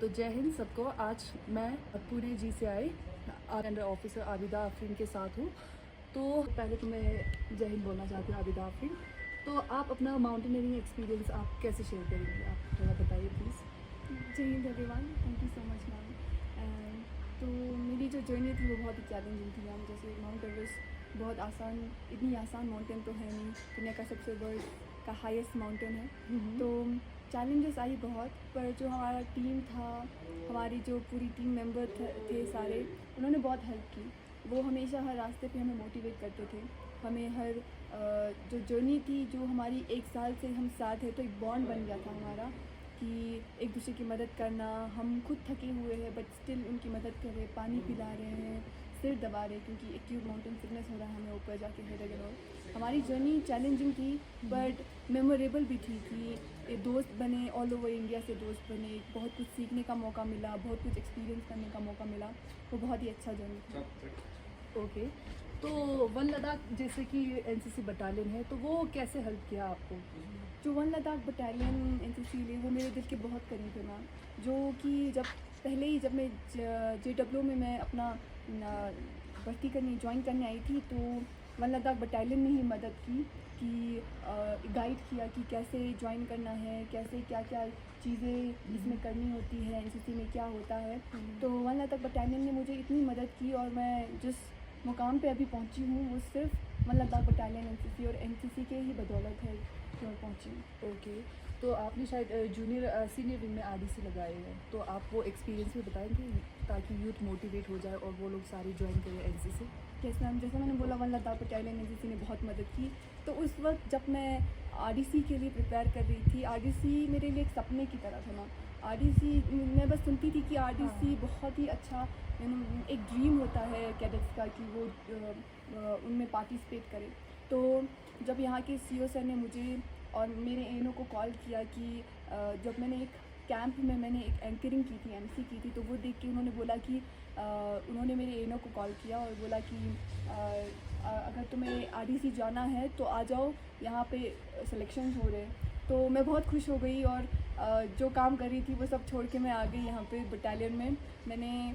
तो जय हिंद सबको। आज मैं पुणे जी से आई अंडर ऑफिसर आबिदा आफरीन के साथ हूँ। तो पहले तो मैं जय हिंद बोलना चाहती हूँ आबिदा आफरीन। तो आप अपना माउंटेनियरिंग एक्सपीरियंस आप कैसे शेयर करेंगे, आप थोड़ा बताइए प्लीज़। जय Hind everyone, thank you so much ma'am. तो मेरी जो जर्नी थी वो बहुत ही चैलेंजिंग थी मैम। जैसे माउंट एवरेस्ट बहुत आसान, इतनी आसान माउंटेन तो है नहीं, दुनिया का सबसे वर्ल्ड का हाईएस्ट माउंटेन है। तो चैलेंजेस आई बहुत, पर जो हमारा टीम था, हमारी जो पूरी टीम मेंबर थे सारे, उन्होंने बहुत हेल्प की। वो हमेशा हर रास्ते पे हमें मोटिवेट करते थे। हमें हर जो जर्नी थी, जो हमारी एक साल से हम साथ हैं, तो एक बॉन्ड बन गया था हमारा कि एक दूसरे की मदद करना। हम खुद थके हुए हैं बट स्टिल उनकी मदद कर रहे हैं, पानी पिला रहे हैं, सिर दबा रहे हैं, क्योंकि एक्यूट माउंटेन सिकनेस हो रहा है हमें ऊपर जाके हर जगह। हमारी जर्नी चैलेंजिंग थी बट मेमोरेबल भी थी कि दोस्त बने, ऑल ओवर इंडिया से दोस्त बने, बहुत कुछ सीखने का मौका मिला, बहुत कुछ एक्सपीरियंस करने का मौका मिला। वो बहुत ही अच्छा जर्नी था। ओके, तो वन लद्दाख जैसे कि एनसीसी बटालियन है, तो वो कैसे हेल्प किया आपको? जो वन लद्दाख बटालियन एनसीसी लिए, वो मेरे दिल के बहुत करीब है मैम। जो कि जब मैं JW में मैं अपना भर्ती करने ज्वाइन करने आई थी, तो वन लद्दाख बटालियन ने ही मदद की कि गाइड किया कि कैसे ज्वाइन करना है, कैसे क्या क्या चीज़ें इसमें करनी होती है, एनसीसी में क्या होता है। तो वन लद्दाख बटालियन ने मुझे इतनी मदद की, और मैं जिस मुकाम पे अभी पहुंची हूँ वो सिर्फ वन लद्दाख बटालियन एनसीसी और एनसीसी के ही बदौलत है कि मैं पहुंची हूँ। ओके, तो आपने शायद जूनियर सीनियर विंग में आरडीसी लगाए हैं, तो आप वो एक्सपीरियंस भी बताएंगे ताकि यूथ मोटिवेट हो जाए और वो लोग सारी ज्वाइन करें एनसीसी। यस मैम, जैसे मैंने बोला वन लद्दाख बटालियन एनसीसी ने बहुत मदद की। तो उस वक्त जब मैं आरडीसी के लिए प्रिपेयर कर रही थी, आरडीसी मेरे लिए एक सपने की तरह था मैम। आरडीसी मैं बस सुनती थी कि आरडीसी बहुत ही अच्छा एक ड्रीम होता है कैडेट्स का कि वो उनमें पार्टिसिपेट करें। तो जब यहाँ के सीईओ सर ने मुझे और मेरे एनओ को कॉल किया कि जब मैंने एक कैंप में मैंने एक एंकरिंग की थी, एमसी की थी, तो वो देख के उन्होंने बोला कि उन्होंने मेरे एनओ को कॉल किया और बोला कि अगर तुम्हें आरडीसी जाना है तो आ जाओ, यहाँ पे सिलेक्शंस हो रहे हैं। तो मैं बहुत खुश हो गई और जो काम कर रही थी वो सब छोड़ के मैं आ गई यहाँ पे बटालियन में। मैंने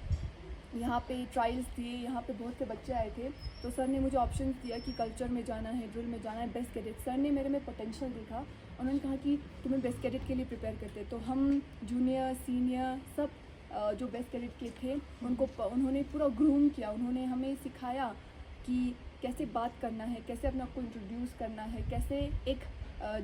यहाँ पे ट्रायल्स दिए, यहाँ पे बहुत से बच्चे आए थे, तो सर ने मुझे ऑप्शंस दिया कि कल्चर में जाना है, ड्रिल में जाना है, बेस्ट कैडेट। सर ने मेरे में पोटेंशियल देखा, उन्होंने कहा कि तुम्हें बेस्ट कैडेट के लिए प्रिपेयर करते। तो हम जूनियर सीनियर सब जो बेस्ट कैडेट के थे उन्होंने पूरा ग्रूम किया, उन्होंने हमें सिखाया कि कैसे बात करना है, कैसे अपने आप को इंट्रोड्यूस करना है, कैसे एक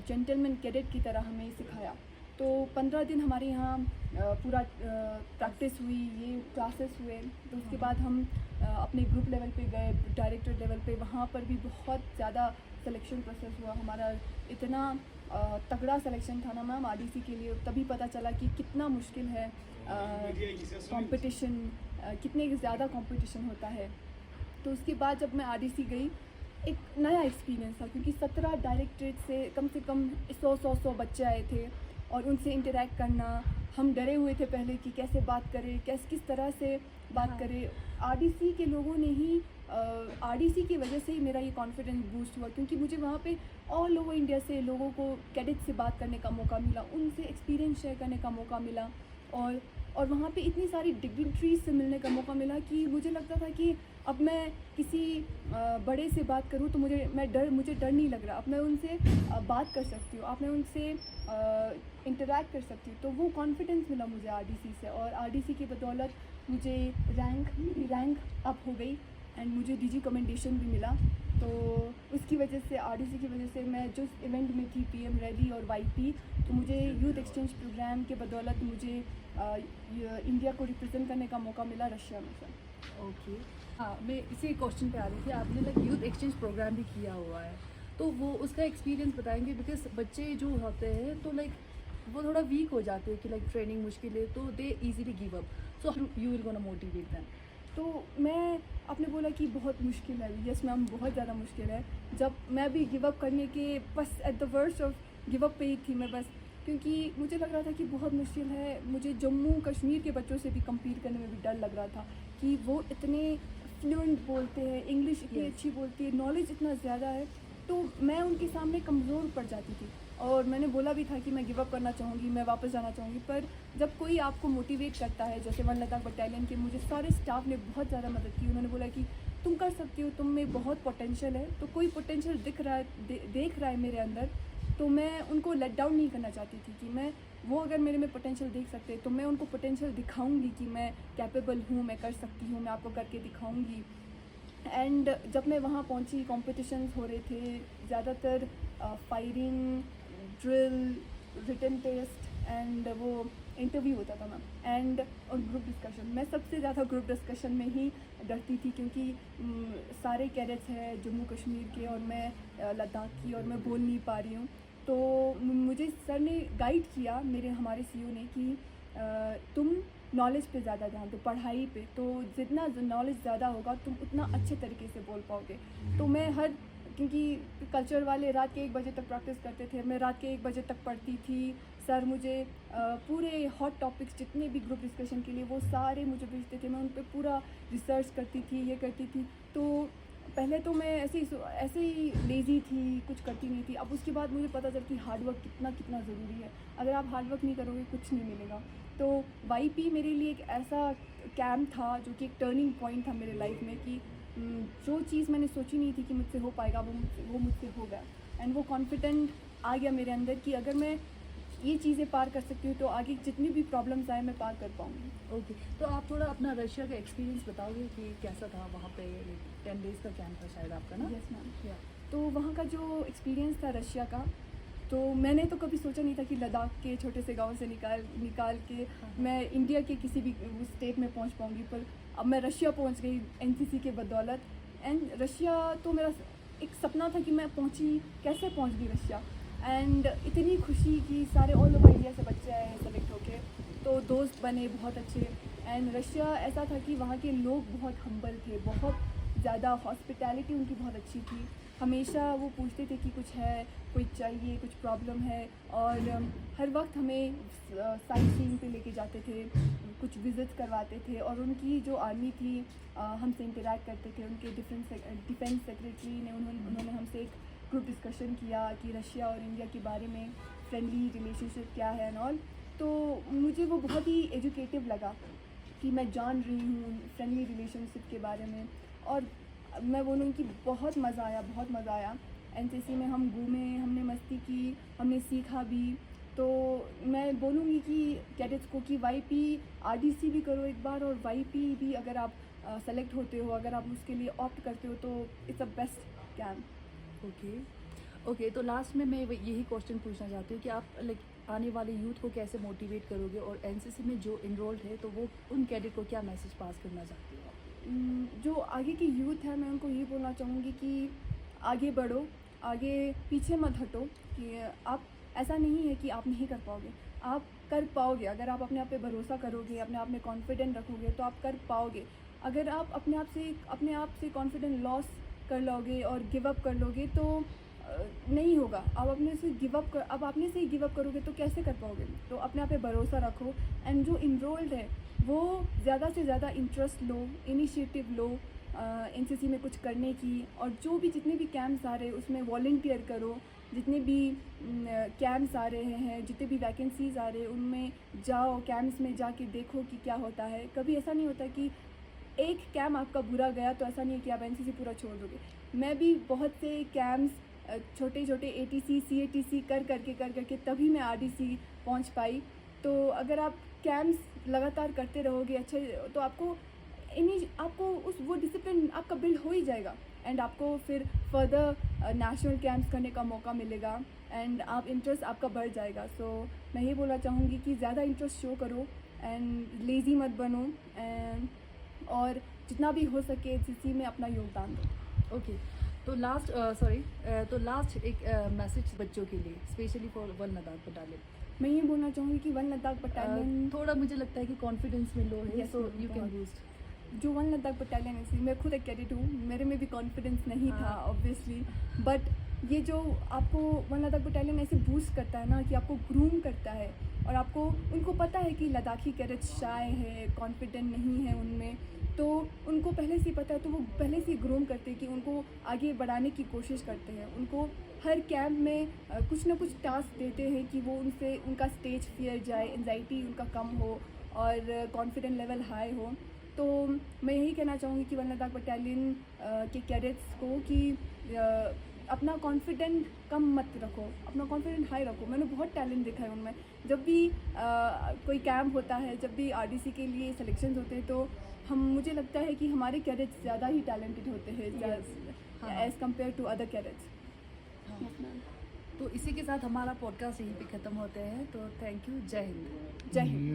जेंटलमैन कैडेट की तरह हमें सिखाया। तो 15 दिन हमारे यहाँ पूरा प्रैक्टिस हुई, ये क्लासेस हुए। तो उसके बाद हम अपने ग्रुप लेवल पे गए, डायरेक्टर लेवल पे, वहाँ पर भी बहुत ज़्यादा सिलेक्शन प्रोसेस हुआ हमारा। इतना तगड़ा सिलेक्शन था ना मैम आरडीसी के लिए, तभी पता चला कि कितना मुश्किल है कंपटीशन, कितने ज़्यादा कंपटीशन होता है। तो उसके बाद जब मैं आरडीसी गई, एक नया एक्सपीरियंस था, क्योंकि 17 डायरेक्टरेट से कम 100 बच्चे आए थे और उनसे इंटरेक्ट करना। हम डरे हुए थे पहले कि कैसे बात करें, किस तरह से बात करें। आरडीसी के लोगों ने ही आरडीसी की वजह से ही मेरा ये कॉन्फिडेंस बूस्ट हुआ, क्योंकि मुझे वहाँ पे ऑल ओवर इंडिया से लोगों को कैडेट से बात करने का मौका मिला, उनसे एक्सपीरियंस शेयर करने का मौका मिला, और वहाँ पे इतनी सारी डिग्निटरीज से मिलने का मौका मिला कि मुझे लगता था कि अब मैं किसी बड़े से बात करूँ तो मुझे डर नहीं लग रहा। अब मैं उनसे बात कर सकती हूँ, अब मैं उनसे इंटरैक्ट कर सकती हूँ। तो वो कॉन्फिडेंस मिला मुझे आरडीसी से, और आरडीसी की बदौलत मुझे रैंक अप हो गई एंड मुझे डीजी कमेंडेशन भी मिला। तो उसकी वजह से, आरडीसी की वजह से, मैं जिस इवेंट में थी पीएम रैली और वाईपी, तो मुझे यूथ एक्सचेंज प्रोग्राम के बदौलत मुझे इंडिया को रिप्रेजेंट करने का मौका मिला रशिया में सर। ओके, हाँ, मैं इसी क्वेश्चन पे आ रही थी। आपने लाइक यूथ एक्सचेंज प्रोग्राम भी किया हुआ है, तो वो उसका एक्सपीरियंस बताएंगे? बिकॉज बच्चे जो होते हैं तो लाइक वो थोड़ा वीक हो जाते हैं कि लाइक ट्रेनिंग मुश्किल है, तो they easily give up, so you will gonna motivate them. तो मैं आपने बोला कि बहुत मुश्किल है, यस मैम, बहुत ज़्यादा मुश्किल है। जब मैं भी गिव अप करने के बस at the worst of give up पे ही थी मैं, बस क्योंकि मुझे लग रहा था कि बहुत मुश्किल है। मुझे जम्मू कश्मीर के बच्चों से भी कम्पीट करने में भी डर लग रहा था कि वो इतने फ्लुएंट बोलते हैं, इंग्लिश इतनी अच्छी बोलती है, नॉलेज इतना ज़्यादा है, तो मैं उनके सामने कमज़ोर पड़ जाती थी। और मैंने बोला भी था कि मैं गिव अप करना चाहूँगी, मैं वापस जाना चाहूँगी। पर जब कोई आपको मोटिवेट करता है, जैसे वन लद्दाख बटालियन के मुझे सारे स्टाफ ने बहुत ज़्यादा मदद की। उन्होंने बोला कि तुम कर सकती हो, तुम में बहुत पोटेंशियल है, तो कोई पोटेंशियल दिख रहा है, देख रहा है मेरे अंदर, तो मैं उनको लेट डाउन नहीं करना चाहती थी कि मैं वो अगर मेरे में पोटेंशियल देख सकते हैं तो मैं उनको पोटेंशियल दिखाऊंगी कि मैं कैपेबल हूँ, मैं कर सकती हूँ, मैं आपको करके दिखाऊंगी। एंड जब मैं वहाँ पहुँची, कॉम्पिटिशन्स हो रहे थे, ज़्यादातर firing, drill, written test and वो इंटरव्यू होता था मैम, एंड और ग्रुप डिस्कशन। मैं सबसे ज़्यादा ग्रुप डिस्कशन में ही डरती थी क्योंकि सारे कैडेट्स हैं जम्मू कश्मीर के और मैं लद्दाख की, और मैं बोल नहीं पा रही हूँ। तो मुझे सर ने गाइड किया, हमारे सीईओ ने, कि तुम नॉलेज पे ज़्यादा ध्यान दो, पढ़ाई पे, तो जितना नॉलेज ज़्यादा होगा तुम उतना अच्छे तरीके से बोल पाओगे। तो मैं क्योंकि कल्चर वाले रात के 1 बजे तक प्रैक्टिस करते थे, मैं रात के 1 बजे तक पढ़ती थी। सर मुझे पूरे हॉट टॉपिक्स जितने भी ग्रुप डिस्कशन के लिए वो सारे मुझे भेजते थे, मैं उन पर पूरा रिसर्च करती थी, ये करती थी। तो पहले तो मैं ऐसे ही लेज़ी थी, कुछ करती नहीं थी। अब उसके बाद मुझे पता चला कि हार्डवर्क कितना ज़रूरी है। अगर आप हार्डवर्क नहीं करोगे कुछ नहीं मिलेगा। तो वाईपी मेरे लिए एक ऐसा कैंप था जो कि एक टर्निंग पॉइंट था मेरे लाइफ में, कि जो चीज़ मैंने सोची नहीं थी कि मुझसे हो पाएगा वो मुझसे हो गया। एंड वो कॉन्फिडेंट आ गया मेरे अंदर कि अगर मैं ये चीज़ें पार कर सकती हूँ तो आगे जितनी भी प्रॉब्लम्स आए मैं पार कर पाऊँगी। ओके, तो आप थोड़ा अपना रशिया का एक्सपीरियंस बताओगे कि कैसा था वहाँ पे? 10 डेज़ का कैंप था शायद आपका ना? Yes ma'am. तो वहाँ का जो एक्सपीरियंस था रशिया का, तो मैंने तो कभी सोचा नहीं था कि लद्दाख के छोटे से गांव से निकाल के मैं इंडिया के किसी भी स्टेट में पहुँच पाऊँगी। पर अब मैं रशिया पहुँच गई एनसीसी के बदौलत। एंड रशिया तो मेरा एक सपना था कि मैं कैसे पहुँच गई रशिया। एंड इतनी खुशी कि सारे ऑल ओवर इंडिया से बच्चे आए सेलेक्ट होके, तो दोस्त बने बहुत अच्छे। एंड रशिया ऐसा था कि वहाँ के लोग बहुत हम्बल थे, बहुत ज़्यादा हॉस्पिटैलिटी उनकी बहुत अच्छी थी। हमेशा वो पूछते थे कि कुछ है, कोई चाहिए, कुछ प्रॉब्लम है, और हर वक्त हमें साइट सीइंग पे लेके जाते थे, कुछ विज़िट्स करवाते थे। और उनकी जो आर्मी थी हमसे इंटरैक्ट करते थे। उनके डिफेंस सेक्रेटरी ने उन्होंने हमसे एक ग्रुप डिस्कशन किया कि रशिया और इंडिया के बारे में, फ्रेंडली रिलेशनशिप क्या है एंड ऑल। तो मुझे वो बहुत ही एजुकेटिव लगा कि मैं जान रही हूँ फ्रेंडली रिलेशनशिप के बारे में। और मैं बोलूँ कि बहुत मज़ा आया। एनसीसी में हम घूमे, हमने मस्ती की, हमने सीखा भी। तो मैं बोलूँगी कि कैडेट्स को कि वाईपी आरडीसी भी करो एक बार, और वाईपी भी अगर आप सेलेक्ट होते हो, अगर आप उसके लिए ऑप्ट करते हो, तो it's a best camp. Okay, तो लास्ट में मैं यही क्वेश्चन पूछना चाहती हूँ कि आप लाइक आने वाले यूथ को कैसे मोटिवेट करोगे, और एनसीसी में जो इनरोल्ड है तो वो उन कैडेट को क्या मैसेज पास करना चाहते हो? जो आगे की यूथ है, मैं उनको ये बोलना चाहूँगी कि आगे बढ़ो, आगे पीछे मत हटो। कि आप, ऐसा नहीं है कि आप नहीं कर पाओगे, आप कर पाओगे। अगर आप अपने आप पे भरोसा करोगे, अपने आप में कॉन्फिडेंट रखोगे, तो आप कर पाओगे। अगर आप अपने आप से कॉन्फिडेंट लॉस कर लोगे और गिव अप कर लोगे तो नहीं होगा। आप अपने से गिव अप करोगे तो कैसे कर पाओगे? तो अपने आप पे भरोसा रखो। एंड जो इनरोल्ड है वो ज़्यादा से ज़्यादा इंटरेस्ट लो, इनिशिएटिव लो एनसीसी में कुछ करने की। और जितने भी कैंप्स आ रहे हैं उसमें वॉलंटियर करो। जितने भी कैंप्स आ रहे हैं, जितने भी वैकेंसीज़ आ रहे हैं, उनमें जाओ, कैंप्स में जाके देखो कि क्या होता है। कभी ऐसा नहीं होता कि एक कैंप आपका बुरा गया तो ऐसा नहीं है कि आप एनसीसी पूरा छोड़ दोगे। मैं भी बहुत से कैंप्स छोटे एटीसी सीएटीसी कर करके तभी मैं आरडीसी पहुंच पाई। तो अगर आप कैंप्स लगातार करते रहोगे अच्छे, तो आपको वो डिसिप्लिन आपका बिल्ड हो ही जाएगा। एंड आपको फिर फर्दर नेशनल कैंप्स करने का मौका मिलेगा, एंड इंटरेस्ट आपका बढ़ जाएगा। सो मैं ये बोलना चाहूँगी कि ज़्यादा इंटरेस्ट शो करो, एंड लेज़ी मत बनो, और जितना भी हो सके एनसीसी में अपना योगदान दो। ओके, तो लास्ट एक मैसेज बच्चों के लिए, specially for one Ladakh battalion. मैं ये बोलना चाहूँगी कि वन लद्दाख बटालियन थोड़ा मुझे लगता है कि कॉन्फिडेंस में लो है, Yes, so yes, you can बहुत। बूस्ट। जो वन लद्दाख बटालियन है, मैं खुद एक कैडेट हूँ, मेरे में भी कॉन्फिडेंस नहीं था ऑब्वियसली। बट ये जो आपको वन लद्दाख बटालियन ऐसे बूस्ट करता है ना, कि आपको ग्रूम करता है, और उनको पता है कि लद्दाखी कैडेट्स शाय है, कॉन्फिडेंट नहीं है उनमें, तो उनको पहले से ही पता है, तो वो पहले से ही ग्रूम करते हैं कि उनको आगे बढ़ाने की कोशिश करते हैं, उनको हर कैंप में कुछ ना कुछ टास्क देते हैं कि वो उनसे उनका स्टेज फियर जाए, एंजाइटी उनका कम हो और कॉन्फिडेंट लेवल हाई हो। तो मैं यही कहना चाहूँगी कि वल्लभ दाग बटालियन के कैडेट्स को कि अपना कॉन्फिडेंट कम मत रखो, अपना कॉन्फिडेंट हाई रखो। मैंने बहुत टैलेंट देखा है उनमें। जब भी कोई कैंप होता है, जब भी आरडीसी के लिए सिलेक्शंस होते हैं, तो मुझे लगता है कि हमारे कैडेट्स ज़्यादा ही टैलेंटेड होते हैं as compared to other cadets. तो इसी के साथ हमारा पॉडकास्ट यहीं पे ख़त्म होते हैं। तो थैंक यू, जय हिंद। जय हिंद।